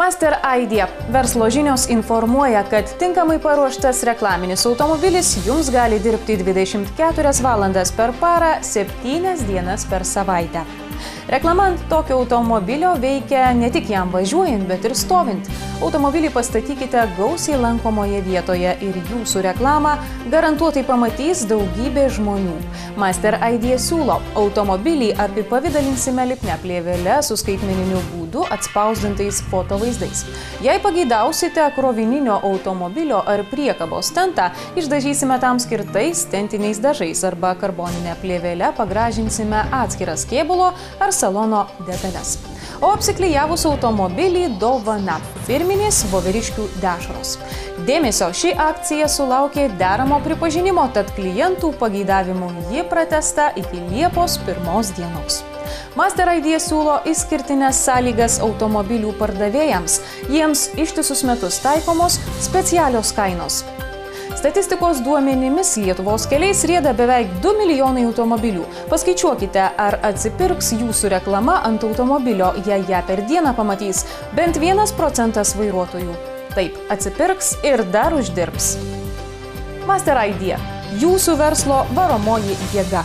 Master Idea verslo žinios informuoja, kad tinkamai paruoštas reklaminis automobilis jums gali dirbti 24 valandas per parą, 7 dienas per savaitę. Reklama ant tokio automobilio veikia ne tik jam važiuojant, bet ir stovint. Automobilį pastatykite gausiai lankomoje vietoje ir jūsų reklamą garantuotai pamatys daugybė žmonių. Master Idea siūlo automobilį apipavydalinsime lipnia plėvele su skaitmeniniu būdu atspausdintais fotovaizdais. Jei pageidausite krovininio automobilio ar priekabos stentą, išdažysime tam skirtais stentiniais dažais arba karboninę plėvelę pagražinsime atskiras kėbulo ar salono detalės. O apsiklijavus automobilį dovana – firminės Voveriškių dešros. Dėmesio ši akcija sulaukė deramo pripažinimo, tad klientų pageidavimų ji pratęsta iki Liepos 1 dienos. Master Idea siūlo išskirtines sąlygas automobilių pardavėjams. Jiems ištisus metus taikomos specialios kainos. Statistikos duomenimis Lietuvos keliais rieda beveik 2 milijonai automobilių. Paskaičiuokite, ar atsipirks jūsų reklama ant automobilio, jei ją per dieną pamatys bent 1% vairuotojų. Taip, atsipirks ir dar uždirbs. Master Idea – jūsų verslo varomoji jėga.